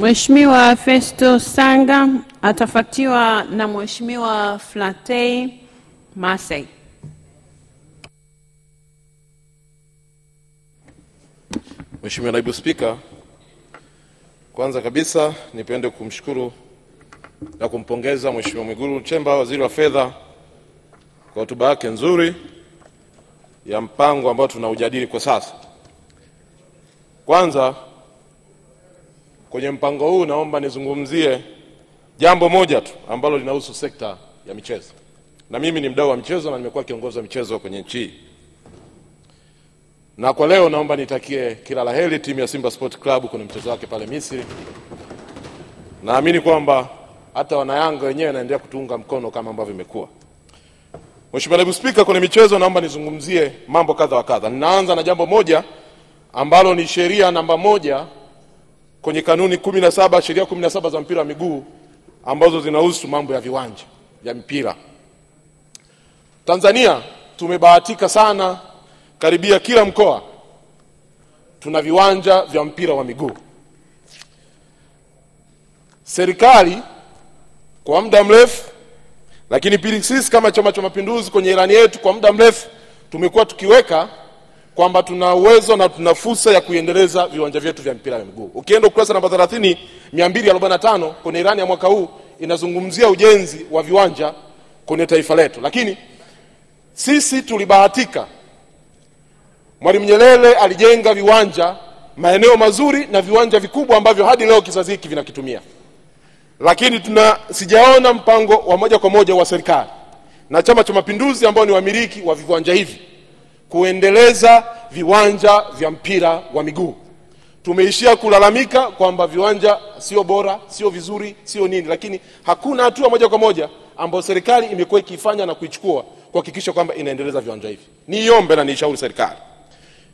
Mheshimiwa Festo Sanga atafuatiwa na Mheshimiwa Flatei Masei. Mheshimiwa Naibu Spika, kwanza kabisa nipende kumshukuru na kumpongeza Mheshimiwa Mwigulu Nchemba, Waziri wa Fedha, kwa hotuba yake nzuri ya mpango ambao tunaujadili kwa sasa. Kwanza, kwenye mpango huu naomba nizungumzie jambo moja tu ambalo linahusu sekta ya michezo. Na mimi ni mdau wa michezo na nimekuwa kiongozi wa michezo kwenye nchi hii. Na kwa leo naomba nitakie kila laheri timu ya Simba Sport Club kwenye mchezo wake pale Misri. Naamini kwamba hata wanayanga wenyewe wanaendelea kutuunga mkono kama ambavyo imekuwa. Mheshimiwa Naibu Spika, kwenye michezo naomba nizungumzie mambo kadha wa kadha. Ninaanza na jambo moja ambalo ni sheria namba 1 kwenye kanuni 17, sheria 17 za mpira wa miguu ambazo zinahusu mambo ya viwanja vya mpira. Tanzania tumebahatika sana, karibia kila mkoa tuna viwanja vya mpira wa miguu. Serikali kwa muda mrefu, lakini pili sisi kama Chama cha Mapinduzi kwenye ilani yetu kwa muda mrefu tumekuwa tukiweka kwamba tuna uwezo na tuna fursa ya kuendeleza viwanja vyetu vya mpira wa miguu. Ukienda ukurasa namba 245 kwenye ilani ya mwaka huu inazungumzia ujenzi wa viwanja kwenye taifa letu. Lakini sisi tulibahatika, Mwalimu Nyerere alijenga viwanja maeneo mazuri na viwanja vikubwa ambavyo hadi leo kizazi hiki vinakitumia. Lakini sijaona mpango wa moja kwa moja wa serikali na Chama cha Mapinduzi ambao ni wamiliki wa viwanja hivi kuendeleza viwanja vya mpira wa miguu. Tumeishia kulalamika kwamba viwanja sio bora, sio vizuri, sio nini, lakini hakuna hatua moja kwa moja ambayo serikali imekuwa ikifanya na kuichukua kuhakikisha kwamba inaendeleza viwanja hivi. Niombe na nishauri serikali.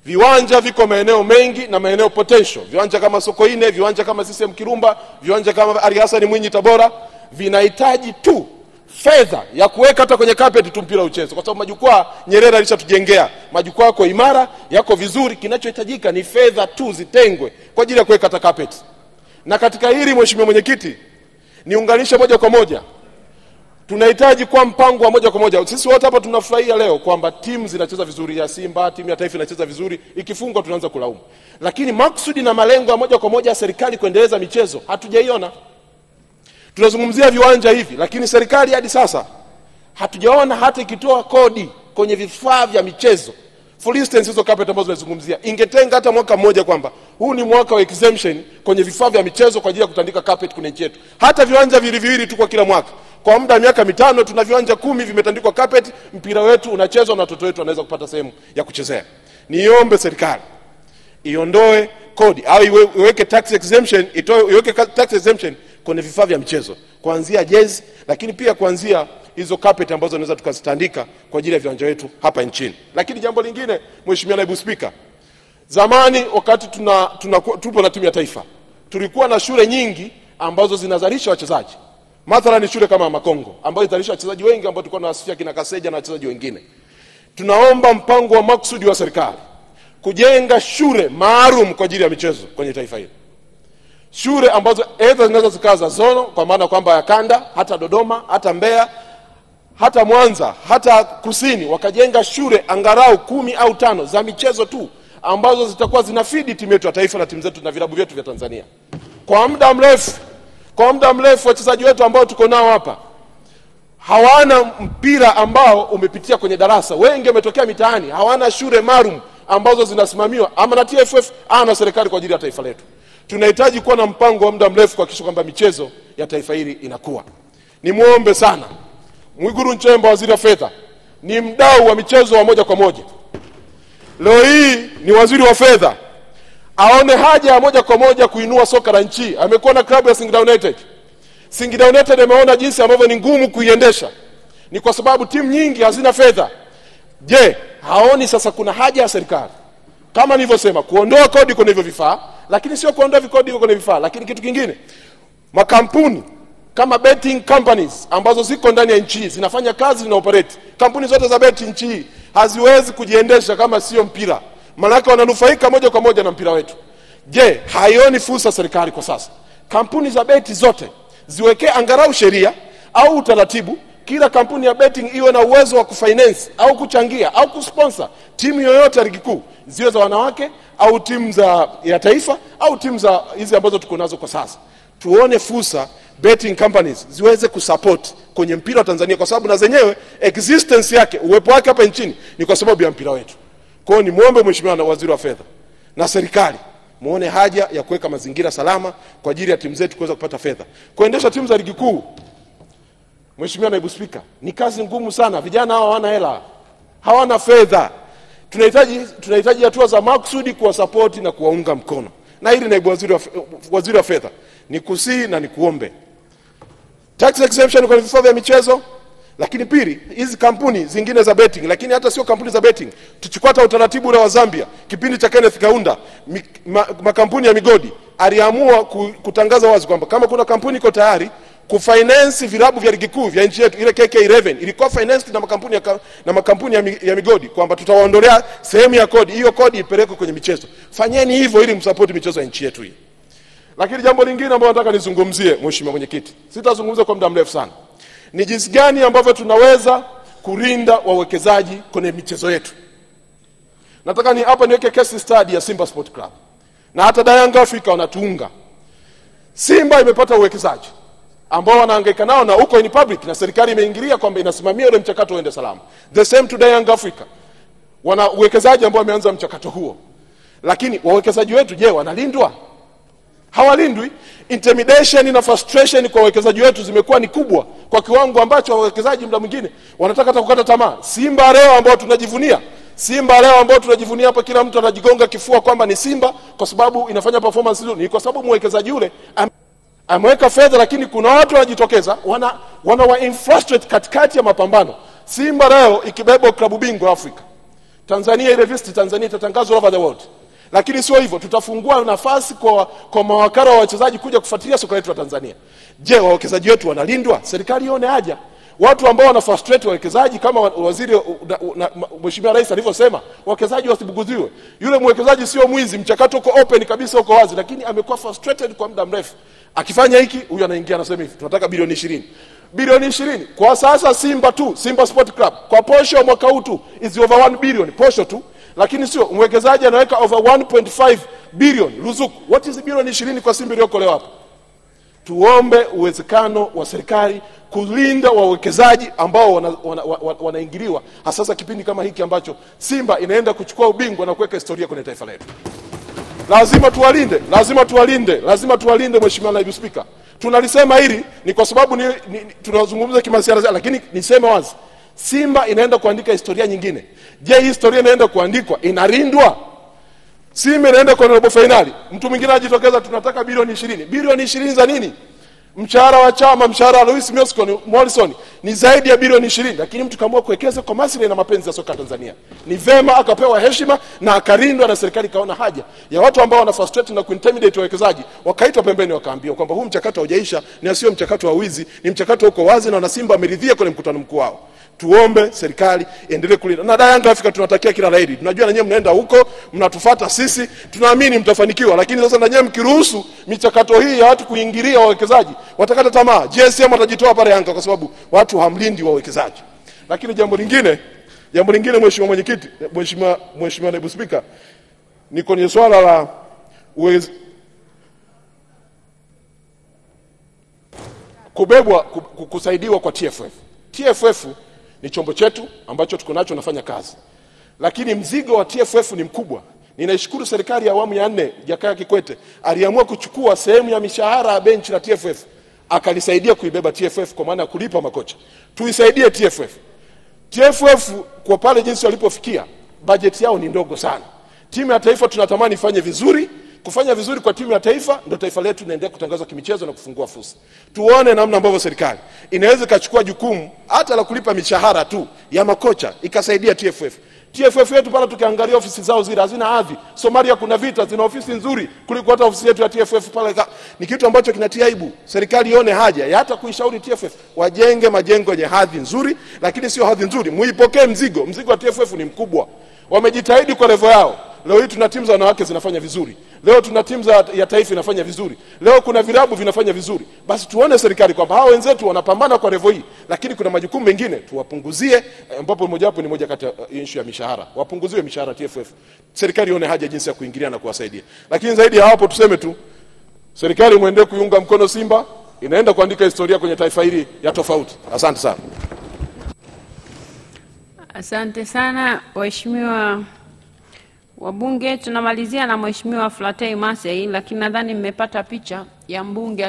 Viwanja viko maeneo mengi na maeneo potential. Viwanja kama Sokoine, viwanja kama CCM Kirumba, viwanja kama Ali Hassan Mwinyi Tabora, vinahitaji tu fedha ya kuweka hata kwenye carpet tu mpira ucheze. Kwa sababu majukwaa Nyerere alishatujengea. Majukwaa yako imara, yako vizuri, kinachohitajika ni fedha tu zitengwe kwa ajili ya kuweka hata carpet. Na katika hili Mheshimiwa Mwenyekiti, niunganishe moja kwa moja. Tunahitaji kwa mpango wa moja kwa moja. Sisi wote hapa tunafurahia leo kwamba timu zinacheza vizuri ya Simba, timu ya taifa inacheza vizuri, ikifungwa tunaanza kulaumu. Lakini maksudi na malengo ya moja kwa moja ya serikali kuendeleza michezo hatujaiona. Tunazungumzia viwanja hivi, lakini serikali hadi sasa hatujaona hata ikitoa kodi kwenye vifaa vya michezo. For instance, hizo carpet ambazo tunazungumzia, ingetenga hata mwaka mmoja kwamba huu ni mwaka wa exemption kwenye vifaa vya michezo kwa ajili ya kutandika carpet kwenye nchi yetu. Hata viwanja viwili tu kwa kila mwaka. Kwa muda wa miaka 5 tuna viwanja 10 vimetandikwa carpet, mpira wetu unachezwa na watoto wetu wanaweza kupata sehemu ya kuchezea. Niombe serikali iondoe kodi au iweke tax exemption, iweke tax exemption kwenye vifaa vya michezo, kuanzia jezi, lakini pia kuanzia hizo carpet ambazo tunaweza tukazitandika kwa ajili ya viwanja wetu hapa nchini. Lakini jambo lingine, Mheshimiwa Naibu Spika, zamani wakati tupo na timu ya taifa, tulikuwa na shule nyingi ambazo zinazalisha wachezaji. Mathalan shule kama Makongo ambayo inazalisha wachezaji wengi ambao tulikuwa tunawasifia kina Kaseja na wachezaji wengine. Tunaomba mpango wa maksudi wa serikali kujenga shule maalum kwa ajili ya michezo kwenye taifa hili. Shule ambazo aidha zinaweza zikaza zono kwa maana kwamba ya kanda, hata Dodoma, hata Mbeya, hata Mwanza, hata Kusini, wakajenga shule angalau 10 au 5 za michezo tu ambazo zitakuwa zinafidi timu yetu ya taifa na timu zetu na vilabu vyetu vya Tanzania. Kwa muda mrefu wachezaji wetu ambao tuko nao hapa hawana mpira ambao umepitia kwenye darasa. Wengi wametokea mitaani, hawana shule maalum ambazo zinasimamiwa ama na TFF ama na serikali kwa ajili ya taifa letu. Tunahitaji kuwa na mpango wa muda mrefu kuhakikisha kwamba michezo ya taifa hili inakuwa. Nimuombe sana Mwigulu Nchemba, Waziri wa Fedha, ni mdau wa michezo wa moja kwa moja. Leo hii ni Waziri wa Fedha, aone haja ya moja kwa moja kuinua soka la nchi. Amekuwa na klabu ya Singida United. Singida United ameona jinsi ambavyo ni ngumu kuiendesha. Ni kwa sababu timu nyingi hazina fedha. Je, haoni sasa kuna haja ya serikali kama nilivyosema kuondoa kodi kwenye hivyo vifaa, lakini sio kuondoa kodi kwenye vifaa, lakini kitu kingine, makampuni kama betting companies ambazo ziko ndani ya nchi zinafanya kazi na operate. Kampuni zote za betting nchi haziwezi kujiendesha kama sio mpira. Maana wananufaika moja kwa moja na mpira wetu. Je, haioni fursa serikali kwa sasa kampuni za beti zote ziwekee angalau sheria au utaratibu, kila kampuni ya betting iwe na uwezo wa kufinance au kuchangia au kusponsor timu yoyote ya ligi kuu, ziwe za wanawake au timu ya taifa au timu za hizi ambazo tuko nazo kwa sasa. Tuone fursa betting companies ziweze kusupport kwenye mpira wa Tanzania, kwa sababu na zenyewe existence yake, uwepo wake hapa nchini ni kwa sababu ya mpira wetu. Kwa hiyo ni muombe Mheshimiwa na Waziri wa Fedha na serikali muone haja ya kuweka mazingira salama kwa ajili ya timu zetu kuweza kupata fedha. Kuendesha timu za ligi kuu, Mheshimiwa Naibu Spika, ni kazi ngumu sana. Vijana hawa hawana hela, hawana fedha. Tunahitaji hatua za makusudi kuwa support na kuwaunga mkono. Na hili Naibu Waziri wa Fedha, nikusihi na nikuombe tax exemption kwa vifaa vya michezo. Lakini pili, hizi kampuni zingine za betting, lakini hata sio kampuni za betting, tuchukua hata utaratibu ule wa Zambia kipindi cha Kenneth Kaunda, makampuni ya migodi aliamua kutangaza wazi kwamba kama kuna kampuni iko tayari kufinance vilabu vya ligi kuu vya nchi yetu, ile KK11 ilikuwa financed na makampuni ya migodi, kwamba tutawaondolea sehemu ya kodi, hiyo kodi ipelekwe kwenye michezo. Fanyeni hivyo ili msupport michezo ya nchi yetu hii. Lakini jambo lingine ambalo nataka nizungumzie, Mheshimiwa Mwenyekiti, sitazungumza kwa muda mrefu sana, ni jinsi gani ambavyo tunaweza kulinda wawekezaji kwenye michezo yetu. Nataka hapa niweke case study ya Simba Sport Club na hata Young Africa wanatuunga. Simba imepata uwekezaji ambao wanahangaika nao na uko in public, na serikali imeingilia kwamba inasimamia ule mchakato uende salama. The same to Young Africa, wana uwekezaji ambao wameanza mchakato huo. Lakini wawekezaji wetu, je, wanalindwa? Hawalindwi. Intimidation na frustration kwa wawekezaji wetu zimekuwa ni kubwa kwa kiwango ambacho wawekezaji muda mwingine wanataka hata kukata tamaa. Simba leo ambao tunajivunia hapa, kila mtu anajigonga kifua kwamba ni Simba kwa sababu inafanya performance nzuri, ni kwa sababu mwekezaji yule ameweka fedha. Lakini kuna watu wanajitokeza wa infrustrate katikati ya mapambano. Simba leo ikibeba klabu bingwa Afrika, Tanzania, ile list Tanzania itatangazwa over the world. Lakini sio hivyo, tutafungua nafasi kwa mawakala wa wachezaji kuja kufuatilia soka letu la Tanzania. Je, wawekezaji wetu wanalindwa? Serikali ione haja. Watu ambao wana frustrate wawekezaji, kama waziri Mheshimiwa Rais alivyosema, wawekezaji wasibuguziwe. Yule mwekezaji sio mwizi, mchakato uko open kabisa, uko wazi, lakini amekuwa frustrated kwa muda mrefu. Akifanya hiki, huyu anaingia anasema hivi, tunataka bilioni 20. Bilioni 20 kwa sasa Simba Sport Club kwa posho mwaka huu tu is over 1 billion posho tu. Lakini sio mwekezaji anaweka over 1.5 billion ruzuku. What is bilioni 20 kwa Simba iliyokolewa hapa? Tuombe uwezekano wa serikali kulinda wawekezaji ambao wanaingiliwa, hasa kipindi kama hiki ambacho Simba inaenda kuchukua ubingwa na kuweka historia kwenye taifa letu. Lazima tuwalinde Mheshimiwa Naibu Spika. Tunalisema hili ni kwa sababu tunazungumza kimasiara, lakini niseme wazi, Simba inaenda kuandika historia nyingine. Je, hii historia inaenda kuandikwa inalindwa? Simba inaenda kwa robo finali, mtu mwingine ajitokeza tunataka bilioni 20. Bilioni 20 za nini? Mshahara wa chama, mshahara wa Luis Morrison ni zaidi ya bilioni 20, lakini mtu kaamua kuwekeza kwa maslahi na mapenzi ya soka Tanzania. Ni vema akapewa heshima na akarindwa, na serikali kaona haja ya watu ambao wana frustrate na kuintimidate wawekezaji wakaitwa pembeni, wakaambiwa kwamba huu mchakato haujaisha, ni sio mchakato wa wizi, ni mchakato uko wazi, na wana Simba ameridhia kwenye mkutano mkuu wao. Tuombe serikali endelee kulinda. Na Young Africa tunatakia kila laheri. Tunajua na nyinyi mnaenda huko, mnatufuata sisi, tunaamini mtafanikiwa. Lakini sasa na nyinyi mkiruhusu michakato hii ya watu kuingilia wawekezaji, watakata tamaa. GSM atajitoa pale Yanga kwa sababu watu hamlindi wawekezaji. Lakini jambo lingine Mheshimiwa Mwenyekiti, Mheshimiwa Naibu Spika, ni kwenye swala la kusaidiwa kwa TFF. TFF ni chombo chetu ambacho tuko nacho nafanya kazi. Lakini mzigo wa TFF ni mkubwa. Ninaishukuru serikali ya awamu ya 4 Jakaya Kikwete aliamua kuchukua sehemu ya mishahara ya benchi la TFF akalisaidia kuibeba TFF kwa maana ya kulipa makocha. Tuisaidie TFF. TFF kwa pale jinsi walipofikia, bajeti yao ni ndogo sana. Timu ya taifa tunatamani ifanye vizuri. Kufanya vizuri kwa timu ya taifa ndio taifa letu linaendelea kutangazwa kimichezo na kufungua fursa. Tuone namna ambavyo serikali inaweza kachukua jukumu hata la kulipa mishahara tu ya makocha ikasaidia TFF. TFF yetu pala tukiangalia ofisi zao zile hazina hadhi. Somalia kuna vita, zina ofisi nzuri kuliko hata ofisi yetu ya TFF pale. Ni kitu ambacho kinatia aibu. Serikali ione haja ya hata kuishauri TFF wajenge majengo yenye hadhi nzuri, lakini sio hadhi nzuri muipokee mzigo. Mzigo wa TFF ni mkubwa. Wamejitahidi kwa level yao. leo hii tuna timu za wanawake zinafanya vizuri, leo tuna timu ya taifa inafanya vizuri, leo kuna vilabu vinafanya vizuri. Basi tuone serikali kwamba hao wenzetu wanapambana kwa level hii, lakini kuna majukumu mengine tuwapunguzie, ambapo mojawapo ni moja kati ya issue ya mishahara. Wapunguziwe mishahara TFF. Serikali ione haja jinsi ya kuingilia na kuwasaidia. Lakini zaidi ya hapo tuseme tu serikali muendelee kuiunga mkono Simba, inaenda kuandika historia kwenye taifa hili ya tofauti. Asante sana. Asante sana waheshimiwa wabunge. Tunamalizia na Mheshimiwa Flatei Masei, lakini nadhani mmepata picha ya mbunge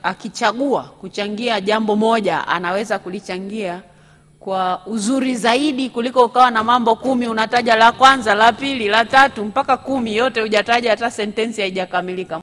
akichagua kuchangia jambo moja, anaweza kulichangia kwa uzuri zaidi kuliko ukawa na mambo 10 unataja la kwanza, la pili, la tatu mpaka 10 yote hujataja hata sentensi haijakamilika.